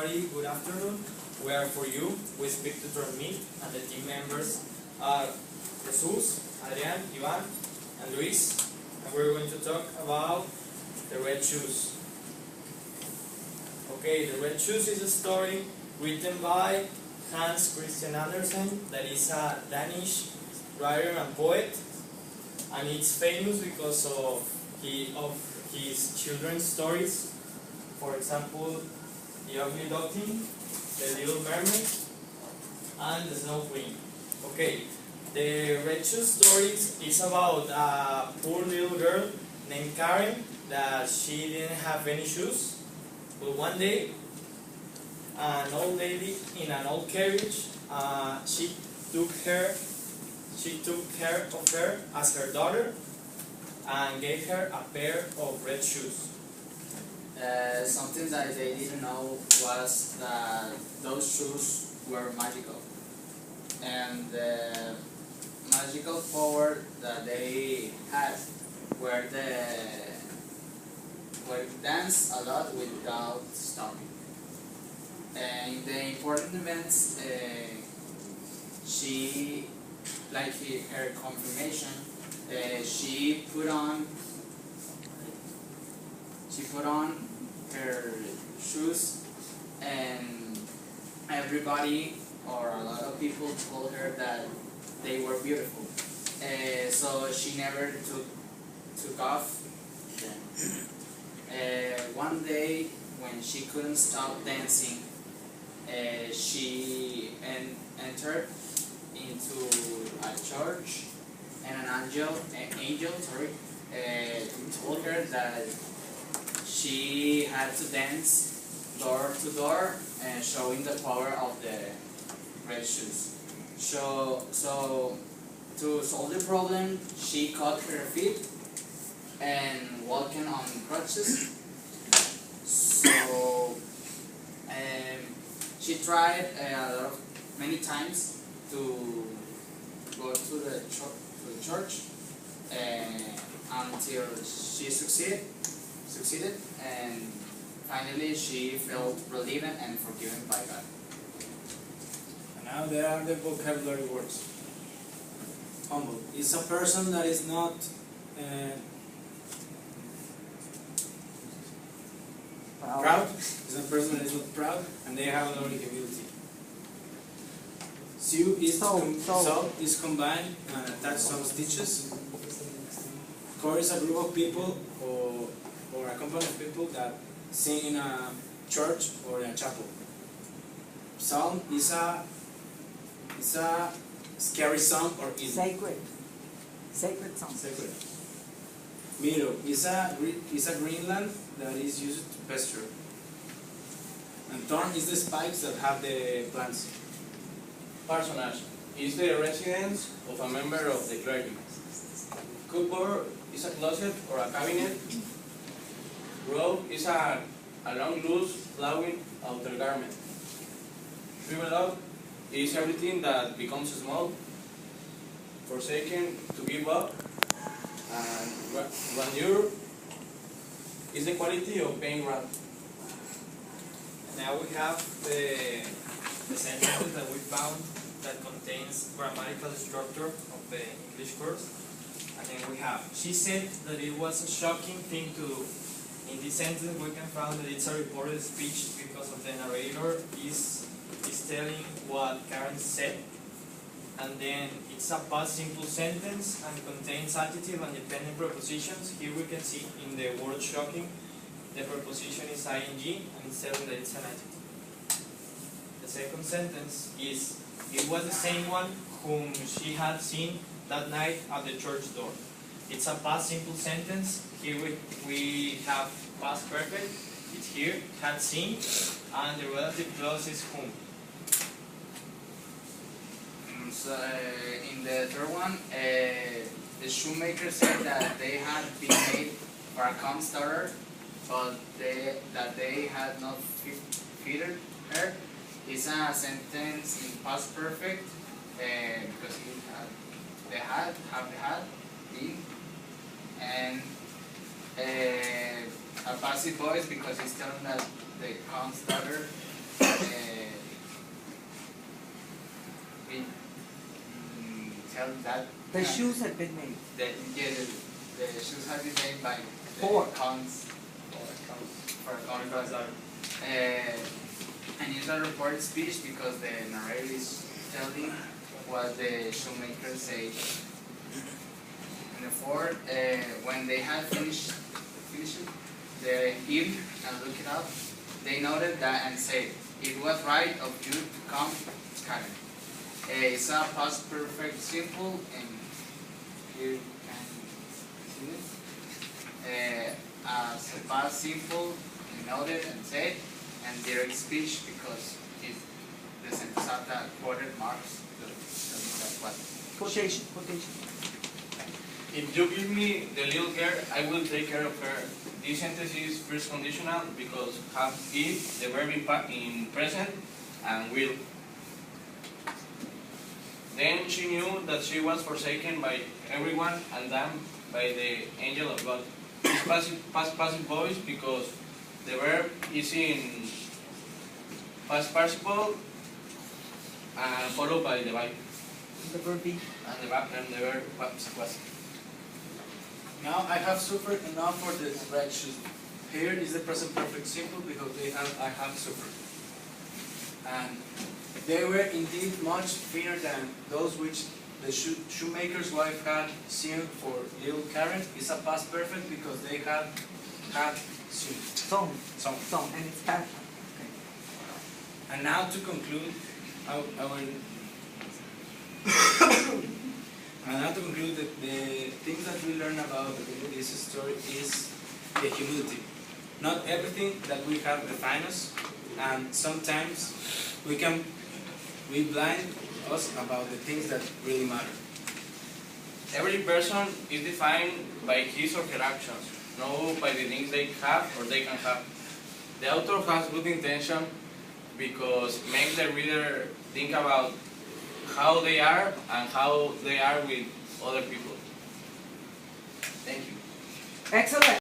everybody, good afternoon. We are for you. We speak to me and the team members are Jesus, Adrian, Ivan, and Luis, and we're going to talk about the Red Shoes. Okay, the Red Shoes is a story written by Hans Christian Andersen, that is a Danish writer and poet, and it's famous because of his children's stories. For example, The Ugly Duckling, The Little Mermaid, and The Snow Queen. Okay, the Red Shoes stories is about a poor little girl named Karen that she didn't have any shoes, but one day an old lady in an old carriage, she took care of her as her daughter and gave her a pair of red shoes. Something that they didn't know was that those shoes were magical, and the magical power that they had were dance a lot without stopping. In the important events, she, like her confirmation, she put on her shoes, and everybody or a lot of people told her that they were beautiful. So she never took off them. One day, when she couldn't stop dancing, she entered into a church, and an angel told her that she had to dance door to door, showing the power of the red shoes. So to solve the problem, she cut her feet and walking on crutches. So she tried many times to go to the church until she succeeded, and finally she felt relieved and forgiven by God. And now there are the vocabulary words. Humble is a person that is not proud. Is a person that is not proud, and they have a lot of ability. Sew is combined and attach some stitches. Choir is a group of people or a company of people that sing in a church or in a chapel. Psalm is a scary song or sacred song. Sacred. Meadow is a greenland that is used to pasture. And thorn is the spikes that have the plants. Parsonage is the residence of a member of the clergy. Cupboard is a closet or a cabinet. Robe is a long, loose, flowing outer garment. Shrivel up is everything that becomes small. Forsaken, to give up. And grandeur is the quality of being grand. Now we have the sentences that we found that contains grammatical structure of the English course. And then we have, she said that it was a shocking thing to do. In this sentence we can find that it's a reported speech because of the narrator is telling what Karen said. And then it's a past simple sentence and contains adjective and dependent prepositions. Here we can see in the word shocking, the preposition is ing and it's telling that it's an adjective. The second sentence is, it was the same one whom she had seen that night at the church door. It's a past simple sentence. Here we have past perfect. It's here, had seen, and the relative clause is whom. So in the third one, the shoemaker said that they had been made for a king's daughter, but that they had not fitted her. It's a sentence in past perfect because they had been, and a passive voice because it's telling that the king's daughter tell that The shoes have been made. the shoes have been made by the Four. accounts for accounts. And it's a report speech because the narrator is telling what the shoemaker said. And the fourth, when they had finished the eat and look it up, they noted that and said, "It was right of you to come, Karen." It's a past perfect simple, and here you can see it. As a past simple, noted and said, and direct speech because it the sentence after quoted marks that's what. Quotation. If you give me the little girl, I will take care of her. This sentence is first conditional because have if, the verb in present, and will. Then she knew that she was forsaken by everyone and damned by the angel of God. It's passive voice because the verb is in past participle and followed by the verb. The verb be. And the verb was. Now I have suffered enough for the red shoes. Here is the present perfect simple because I have suffered. And they were indeed much thinner than those which the shoemaker's wife had sewn for little Karen. Is a past perfect because they had sewn. Sewn. And it's past. Okay. And now to conclude, the things that we learn about this story is the humility. Not everything that we have defines us, and sometimes we blind us about the things that really matter. Every person is defined by his or her actions, not by the things they have or they can have. The author has good intention because makes the reader think about how they are and how they are with other people. Thank you. Excellent.